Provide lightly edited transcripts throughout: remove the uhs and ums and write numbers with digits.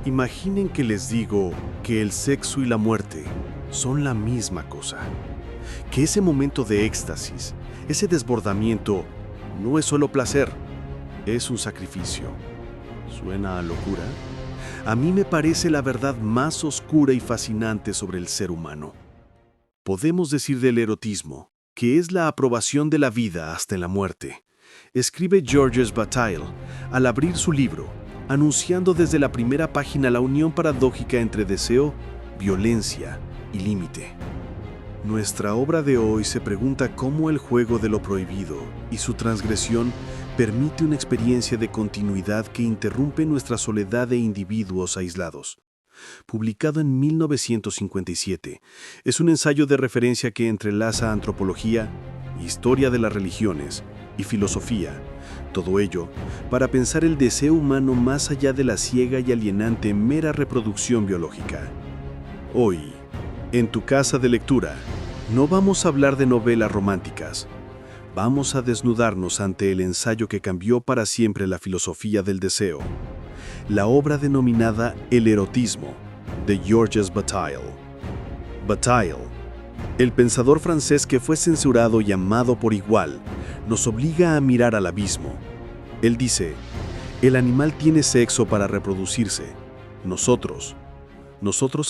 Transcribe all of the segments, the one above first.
Imaginen que les digo que el sexo y la muerte son la misma cosa. Que ese momento de éxtasis, ese desbordamiento, no es solo placer, es un sacrificio. ¿Suena a locura? A mí me parece la verdad más oscura y fascinante sobre el ser humano. Podemos decir del erotismo que es la aprobación de la vida hasta en la muerte. Escribe Georges Bataille al abrir su libro, anunciando desde la primera página la unión paradójica entre deseo, violencia y límite. Nuestra obra de hoy se pregunta cómo el juego de lo prohibido y su transgresión permite una experiencia de continuidad que interrumpe nuestra soledad de individuos aislados. Publicado en 1957, es un ensayo de referencia que entrelaza antropología, historia de las religiones y filosofía, todo ello para pensar el deseo humano más allá de la ciega y alienante mera reproducción biológica. Hoy, en tu casa de lectura, no vamos a hablar de novelas románticas. Vamos a desnudarnos ante el ensayo que cambió para siempre la filosofía del deseo, la obra denominada El erotismo, de Georges Bataille. Bataille, el pensador francés que fue censurado y amado por igual, nos obliga a mirar al abismo. Él dice, el animal tiene sexo para reproducirse. Nosotros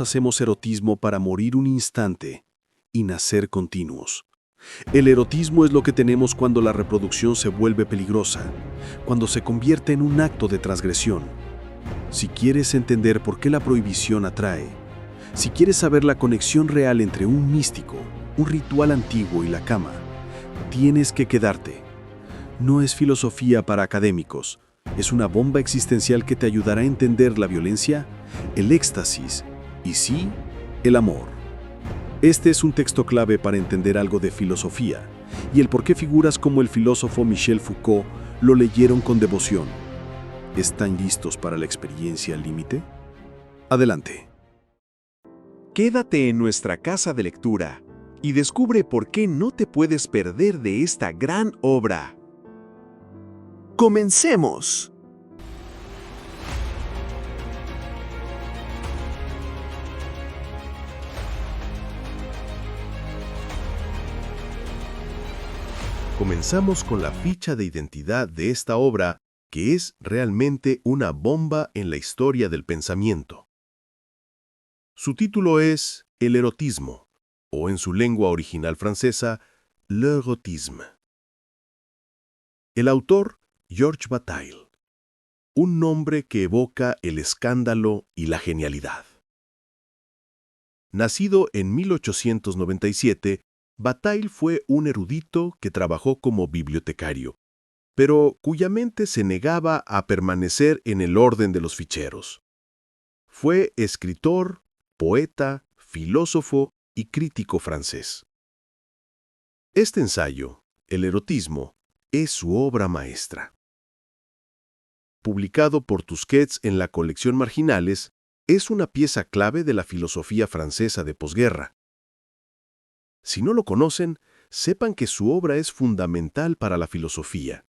hacemos erotismo para morir un instante y nacer continuos. El erotismo es lo que tenemos cuando la reproducción se vuelve peligrosa, cuando se convierte en un acto de transgresión. Si quieres entender por qué la prohibición atrae, si quieres saber la conexión real entre un místico, un ritual antiguo y la cama, tienes que quedarte. No es filosofía para académicos, es una bomba existencial que te ayudará a entender la violencia, el éxtasis y sí, el amor. Este es un texto clave para entender algo de filosofía y el por qué figuras como el filósofo Michel Foucault lo leyeron con devoción. ¿Están listos para la experiencia al límite? Adelante. Quédate en nuestra casa de lectura y descubre por qué no te puedes perder de esta gran obra. ¡Comencemos! Comenzamos con la ficha de identidad de esta obra, que es realmente una bomba en la historia del pensamiento. Su título es El erotismo, o en su lengua original francesa, L'Érotisme. El autor, Georges Bataille. Un nombre que evoca el escándalo y la genialidad. Nacido en 1897, Bataille fue un erudito que trabajó como bibliotecario, pero cuya mente se negaba a permanecer en el orden de los ficheros. Fue escritor, poeta, filósofo y crítico francés. Este ensayo, El erotismo, es su obra maestra. Publicado por Tusquets en la colección Marginales, es una pieza clave de la filosofía francesa de posguerra. Si no lo conocen, sepan que su obra es fundamental para la filosofía.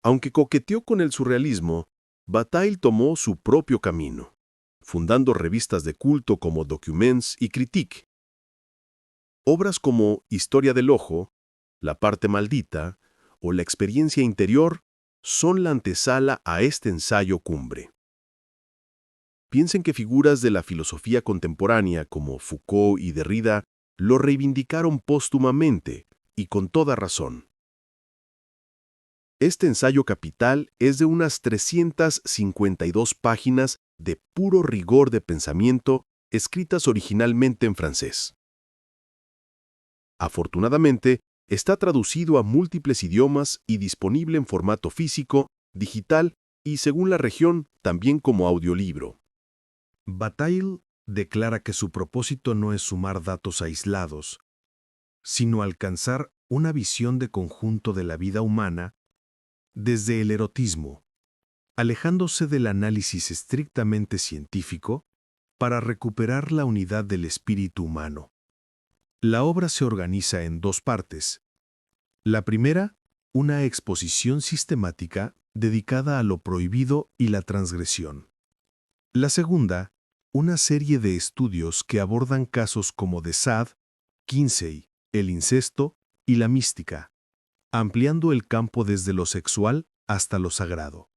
Aunque coqueteó con el surrealismo, Bataille tomó su propio camino, fundando revistas de culto como Documents y Critique. Obras como Historia del ojo, La parte maldita o La experiencia interior son la antesala a este ensayo cumbre. Piensen que figuras de la filosofía contemporánea como Foucault y Derrida lo reivindicaron póstumamente y con toda razón. Este ensayo capital es de unas 352 páginas de puro rigor de pensamiento escritas originalmente en francés. Afortunadamente, está traducido a múltiples idiomas y disponible en formato físico, digital y, según la región, también como audiolibro. Bataille declara que su propósito no es sumar datos aislados, sino alcanzar una visión de conjunto de la vida humana desde el erotismo, alejándose del análisis estrictamente científico para recuperar la unidad del espíritu humano. La obra se organiza en dos partes. La primera, una exposición sistemática dedicada a lo prohibido y la transgresión. La segunda, una serie de estudios que abordan casos como de Sade, Kinsey, el incesto y la mística, ampliando el campo desde lo sexual hasta lo sagrado.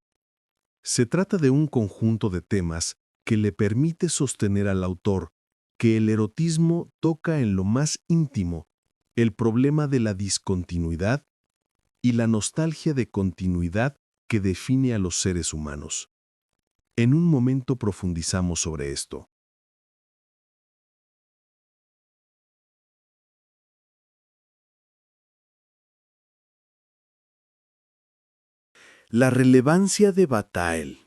Se trata de un conjunto de temas que le permite sostener al autor que el erotismo toca en lo más íntimo el problema de la discontinuidad y la nostalgia de continuidad que define a los seres humanos. En un momento profundizamos sobre esto. La relevancia de Bataille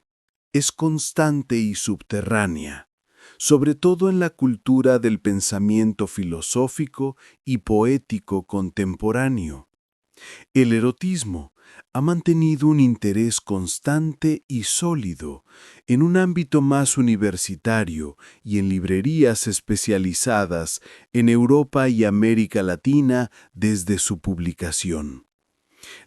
es constante y subterránea, sobre todo en la cultura del pensamiento filosófico y poético contemporáneo. El erotismo ha mantenido un interés constante y sólido en un ámbito más universitario y en librerías especializadas en Europa y América Latina desde su publicación.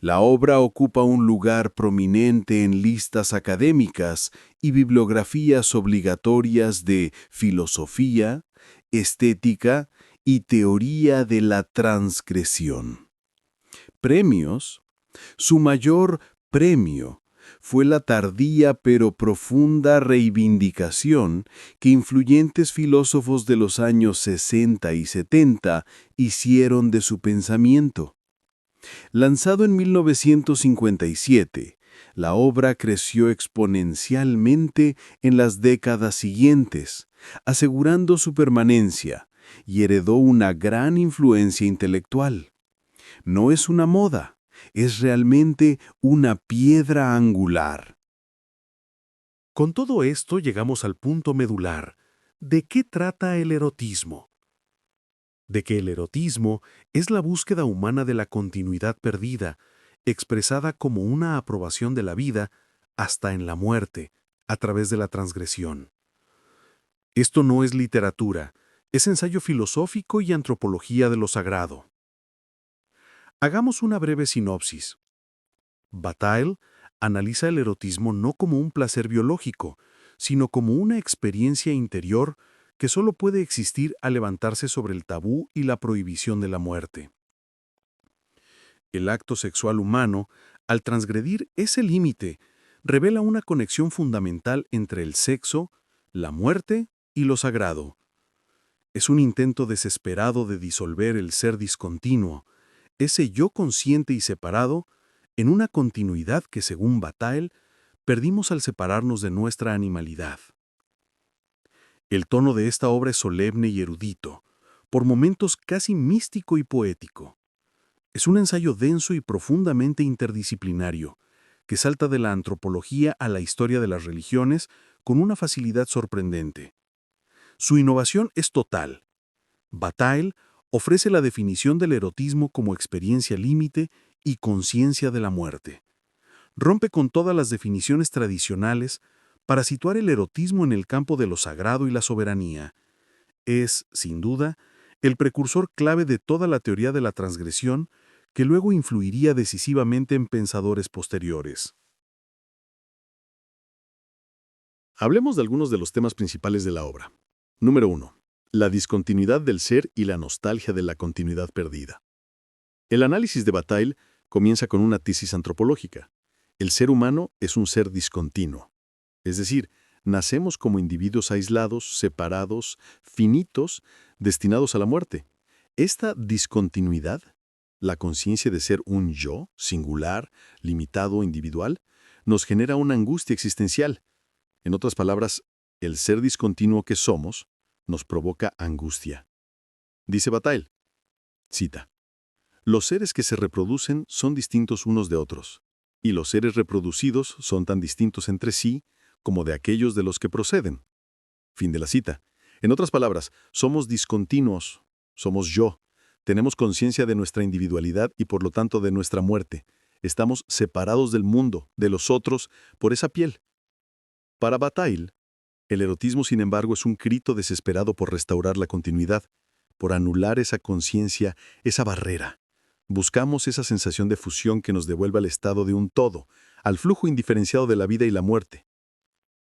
La obra ocupa un lugar prominente en listas académicas y bibliografías obligatorias de filosofía, estética y teoría de la transgresión. Premios. Su mayor premio fue la tardía pero profunda reivindicación que influyentes filósofos de los años 60 y 70 hicieron de su pensamiento. Lanzado en 1957, la obra creció exponencialmente en las décadas siguientes, asegurando su permanencia, y heredó una gran influencia intelectual. No es una moda, es realmente una piedra angular. Con todo esto llegamos al punto medular. ¿De qué trata el erotismo? De que el erotismo es la búsqueda humana de la continuidad perdida, expresada como una aprobación de la vida hasta en la muerte, a través de la transgresión. Esto no es literatura, es ensayo filosófico y antropología de lo sagrado. Hagamos una breve sinopsis. Bataille analiza el erotismo no como un placer biológico, sino como una experiencia interior que solo puede existir al levantarse sobre el tabú y la prohibición de la muerte. El acto sexual humano, al transgredir ese límite, revela una conexión fundamental entre el sexo, la muerte y lo sagrado. Es un intento desesperado de disolver el ser discontinuo, ese yo consciente y separado, en una continuidad que, según Bataille, perdimos al separarnos de nuestra animalidad. El tono de esta obra es solemne y erudito, por momentos casi místico y poético. Es un ensayo denso y profundamente interdisciplinario, que salta de la antropología a la historia de las religiones con una facilidad sorprendente. Su innovación es total. Bataille ofrece la definición del erotismo como experiencia límite y conciencia de la muerte. Rompe con todas las definiciones tradicionales para situar el erotismo en el campo de lo sagrado y la soberanía. Es, sin duda, el precursor clave de toda la teoría de la transgresión que luego influiría decisivamente en pensadores posteriores. Hablemos de algunos de los temas principales de la obra. Número 1. La discontinuidad del ser y la nostalgia de la continuidad perdida. El análisis de Bataille comienza con una tesis antropológica. El ser humano es un ser discontinuo. Es decir, nacemos como individuos aislados, separados, finitos, destinados a la muerte. Esta discontinuidad, la conciencia de ser un yo, singular, limitado, individual, nos genera una angustia existencial. En otras palabras, el ser discontinuo que somos nos provoca angustia. Dice Bataille, cita, «Los seres que se reproducen son distintos unos de otros, y los seres reproducidos son tan distintos entre sí como de aquellos de los que proceden». Fin de la cita. En otras palabras, somos discontinuos, somos yo, tenemos conciencia de nuestra individualidad y por lo tanto de nuestra muerte. Estamos separados del mundo, de los otros, por esa piel. Para Bataille, el erotismo, sin embargo, es un grito desesperado por restaurar la continuidad, por anular esa conciencia, esa barrera. Buscamos esa sensación de fusión que nos devuelve al estado de un todo, al flujo indiferenciado de la vida y la muerte.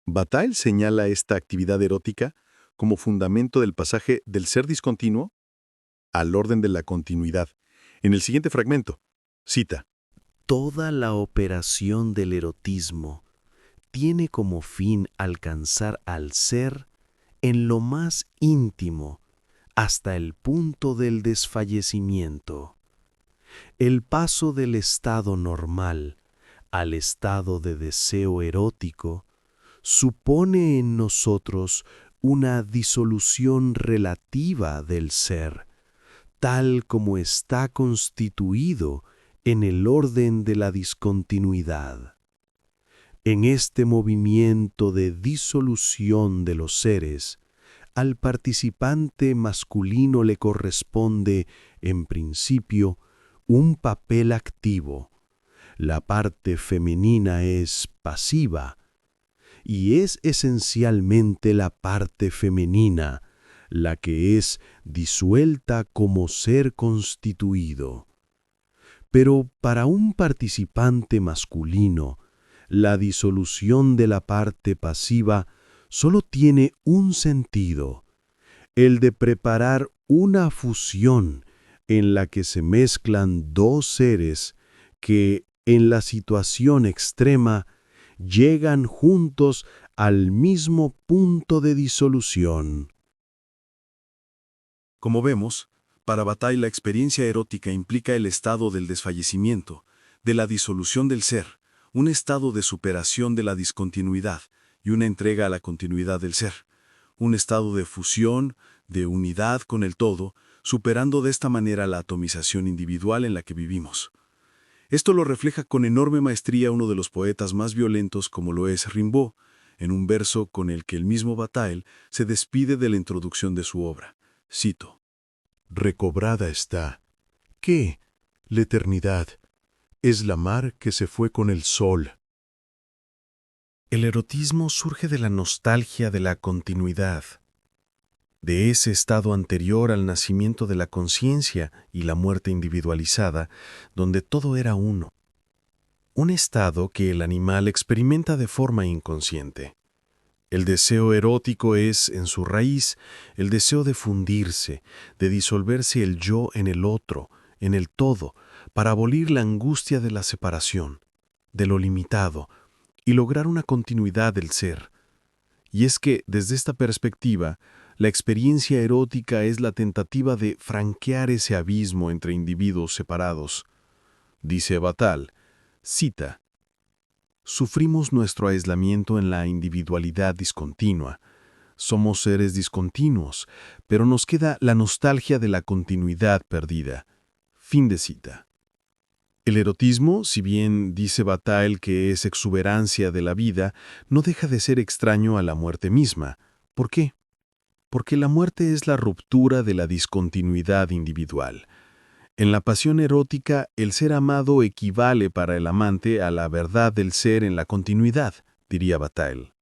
Bataille señala esta actividad erótica como fundamento del pasaje del ser discontinuo al orden de la continuidad. En el siguiente fragmento, cita: Toda la operación del erotismo tiene como fin alcanzar al ser en lo más íntimo hasta el punto del desfallecimiento. El paso del estado normal al estado de deseo erótico supone en nosotros una disolución relativa del ser, tal como está constituido en el orden de la discontinuidad. En este movimiento de disolución de los seres, al participante masculino le corresponde, en principio, un papel activo. La parte femenina es pasiva, y es esencialmente la parte femenina la que es disuelta como ser constituido. Pero para un participante masculino, la disolución de la parte pasiva solo tiene un sentido, el de preparar una fusión en la que se mezclan dos seres que, en la situación extrema, llegan juntos al mismo punto de disolución. Como vemos, para Bataille la experiencia erótica implica el estado del desfallecimiento, de la disolución del ser, un estado de superación de la discontinuidad y una entrega a la continuidad del ser, un estado de fusión, de unidad con el todo, superando de esta manera la atomización individual en la que vivimos. Esto lo refleja con enorme maestría uno de los poetas más violentos como lo es Rimbaud, en un verso con el que el mismo Bataille se despide de la introducción de su obra. Cito: Recobrada está, ¿qué? La eternidad es la mar que se fue con el sol. El erotismo surge de la nostalgia de la continuidad, de ese estado anterior al nacimiento de la conciencia y la muerte individualizada, donde todo era uno. Un estado que el animal experimenta de forma inconsciente. El deseo erótico es, en su raíz, el deseo de fundirse, de disolverse el yo en el otro, en el todo, para abolir la angustia de la separación, de lo limitado, y lograr una continuidad del ser. Y es que, desde esta perspectiva, la experiencia erótica es la tentativa de franquear ese abismo entre individuos separados. Dice Bataille, cita: Sufrimos nuestro aislamiento en la individualidad discontinua. Somos seres discontinuos, pero nos queda la nostalgia de la continuidad perdida. Fin de cita. El erotismo, si bien dice Bataille que es exuberancia de la vida, no deja de ser extraño a la muerte misma. ¿Por qué? Porque la muerte es la ruptura de la discontinuidad individual. En la pasión erótica, el ser amado equivale para el amante a la verdad del ser en la continuidad, diría Bataille.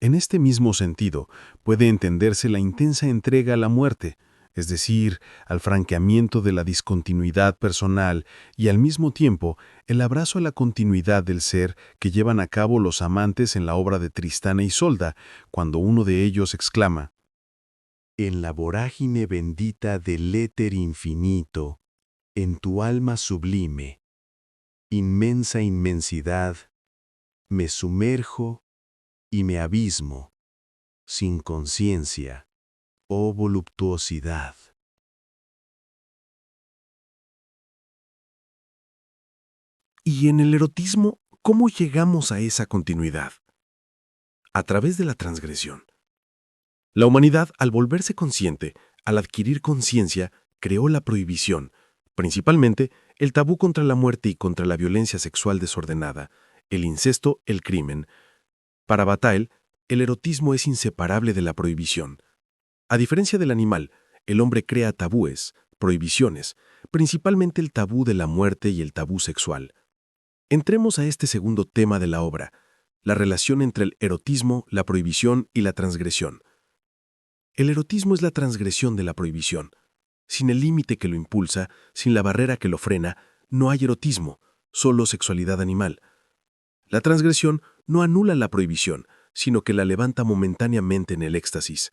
En este mismo sentido, puede entenderse la intensa entrega a la muerte, es decir, al franqueamiento de la discontinuidad personal y al mismo tiempo el abrazo a la continuidad del ser que llevan a cabo los amantes en la obra de Tristán e Isolda, cuando uno de ellos exclama: En la vorágine bendita del éter infinito, en tu alma sublime, inmensa inmensidad, me sumerjo y me abismo, sin conciencia, oh voluptuosidad. Y en el erotismo, ¿cómo llegamos a esa continuidad? A través de la transgresión. La humanidad, al volverse consciente, al adquirir conciencia, creó la prohibición, principalmente el tabú contra la muerte y contra la violencia sexual desordenada, el incesto, el crimen. Para Bataille, el erotismo es inseparable de la prohibición. A diferencia del animal, el hombre crea tabúes, prohibiciones, principalmente el tabú de la muerte y el tabú sexual. Entremos a este segundo tema de la obra, la relación entre el erotismo, la prohibición y la transgresión. El erotismo es la transgresión de la prohibición. Sin el límite que lo impulsa, sin la barrera que lo frena, no hay erotismo, solo sexualidad animal. La transgresión no anula la prohibición, sino que la levanta momentáneamente en el éxtasis.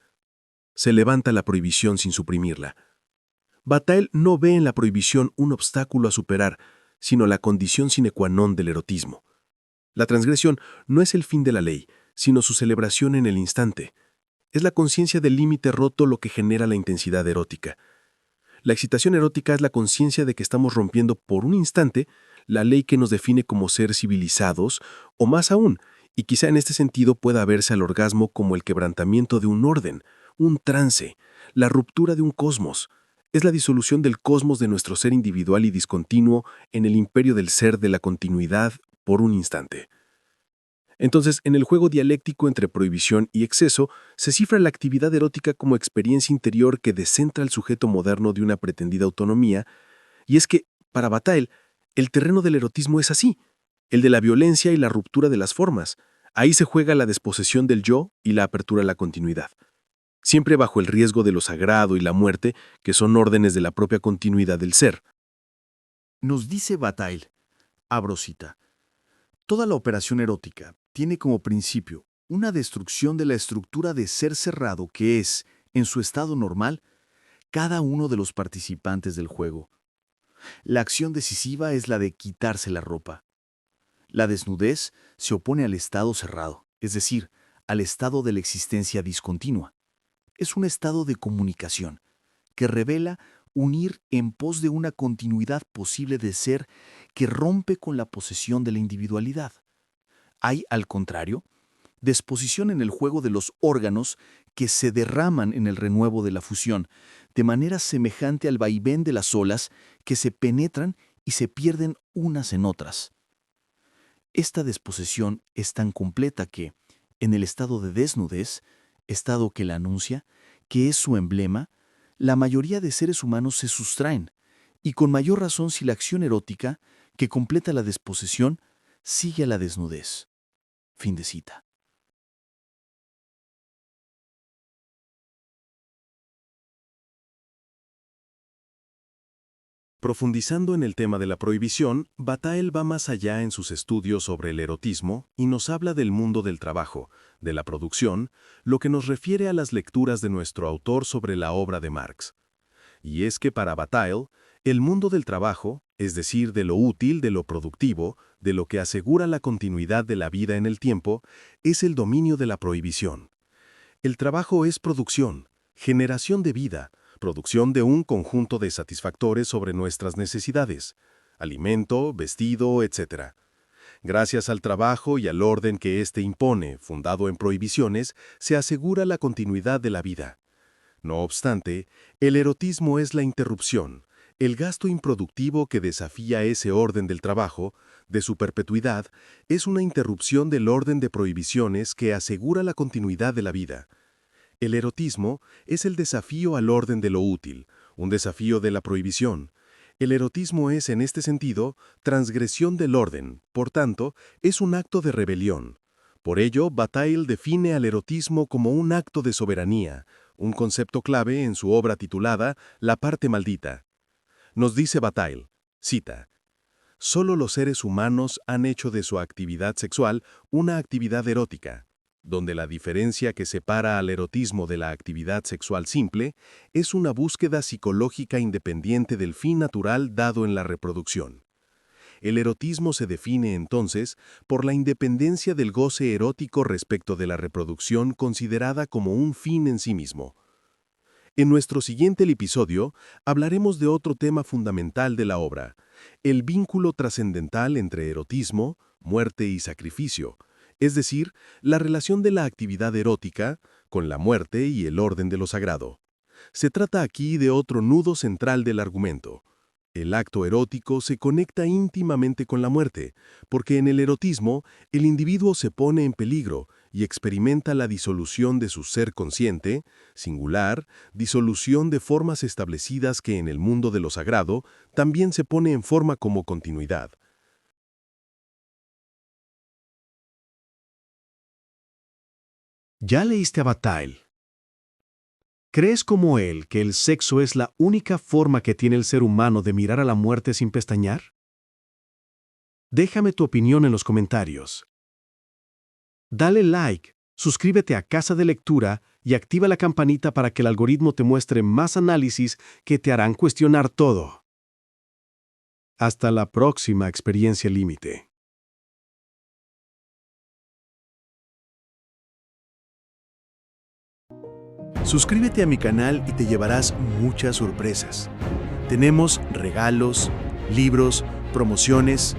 Se levanta la prohibición sin suprimirla. Bataille no ve en la prohibición un obstáculo a superar, sino la condición sine qua non del erotismo. La transgresión no es el fin de la ley, sino su celebración en el instante. Es la conciencia del límite roto lo que genera la intensidad erótica. La excitación erótica es la conciencia de que estamos rompiendo por un instante la ley que nos define como seres civilizados, o más aún, y quizá en este sentido pueda verse al orgasmo como el quebrantamiento de un orden, un trance, la ruptura de un cosmos. Es la disolución del cosmos de nuestro ser individual y discontinuo en el imperio del ser de la continuidad por un instante. Entonces, en el juego dialéctico entre prohibición y exceso, se cifra la actividad erótica como experiencia interior que descentra al sujeto moderno de una pretendida autonomía, y es que, para Bataille, el terreno del erotismo es así, el de la violencia y la ruptura de las formas. Ahí se juega la desposesión del yo y la apertura a la continuidad. Siempre bajo el riesgo de lo sagrado y la muerte, que son órdenes de la propia continuidad del ser. Nos dice Bataille, abro cita, toda la operación erótica tiene como principio una destrucción de la estructura de ser cerrado que es, en su estado normal, cada uno de los participantes del juego. La acción decisiva es la de quitarse la ropa. La desnudez se opone al estado cerrado, es decir, al estado de la existencia discontinua. Es un estado de comunicación que revela unir en pos de una continuidad posible de ser que rompe con la posesión de la individualidad. Hay, al contrario, disposición en el juego de los órganos que se derraman en el renuevo de la fusión, de manera semejante al vaivén de las olas que se penetran y se pierden unas en otras. Esta disposición es tan completa que, en el estado de desnudez, estado que la anuncia, que es su emblema, la mayoría de seres humanos se sustraen, y con mayor razón si la acción erótica, que completa la disposición, sigue a la desnudez. Fin de cita. Profundizando en el tema de la prohibición, Bataille va más allá en sus estudios sobre el erotismo y nos habla del mundo del trabajo, de la producción, lo que nos refiere a las lecturas de nuestro autor sobre la obra de Marx. Y es que para Bataille, el mundo del trabajo, es decir, de lo útil, de lo productivo, de lo que asegura la continuidad de la vida en el tiempo, es el dominio de la prohibición. El trabajo es producción, generación de vida, producción de un conjunto de satisfactores sobre nuestras necesidades, alimento, vestido, etc. Gracias al trabajo y al orden que éste impone, fundado en prohibiciones, se asegura la continuidad de la vida. No obstante, el erotismo es la interrupción, el gasto improductivo que desafía ese orden del trabajo, de su perpetuidad, es una interrupción del orden de prohibiciones que asegura la continuidad de la vida. El erotismo es el desafío al orden de lo útil, un desafío de la prohibición. El erotismo es, en este sentido, transgresión del orden, por tanto, es un acto de rebelión. Por ello, Bataille define al erotismo como un acto de soberanía, un concepto clave en su obra titulada La parte maldita. Nos dice Bataille, cita, «Solo los seres humanos han hecho de su actividad sexual una actividad erótica, donde la diferencia que separa al erotismo de la actividad sexual simple es una búsqueda psicológica independiente del fin natural dado en la reproducción. El erotismo se define entonces por la independencia del goce erótico respecto de la reproducción considerada como un fin en sí mismo». En nuestro siguiente episodio hablaremos de otro tema fundamental de la obra, el vínculo trascendental entre erotismo, muerte y sacrificio, es decir, la relación de la actividad erótica con la muerte y el orden de lo sagrado. Se trata aquí de otro nudo central del argumento. El acto erótico se conecta íntimamente con la muerte, porque en el erotismo el individuo se pone en peligro y experimenta la disolución de su ser consciente, singular, disolución de formas establecidas que en el mundo de lo sagrado también se pone en forma como continuidad. ¿Ya leíste a Bataille? ¿Crees como él que el sexo es la única forma que tiene el ser humano de mirar a la muerte sin pestañear? Déjame tu opinión en los comentarios. Dale like, suscríbete a Casa de Lectura y activa la campanita para que el algoritmo te muestre más análisis que te harán cuestionar todo. Hasta la próxima experiencia límite. Suscríbete a mi canal y te llevarás muchas sorpresas. Tenemos regalos, libros, promociones.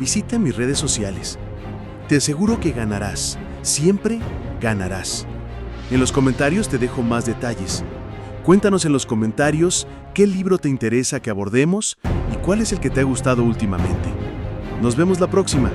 Visita mis redes sociales. Te aseguro que ganarás. Siempre ganarás. En los comentarios te dejo más detalles. Cuéntanos en los comentarios qué libro te interesa que abordemos y cuál es el que te ha gustado últimamente. Nos vemos la próxima.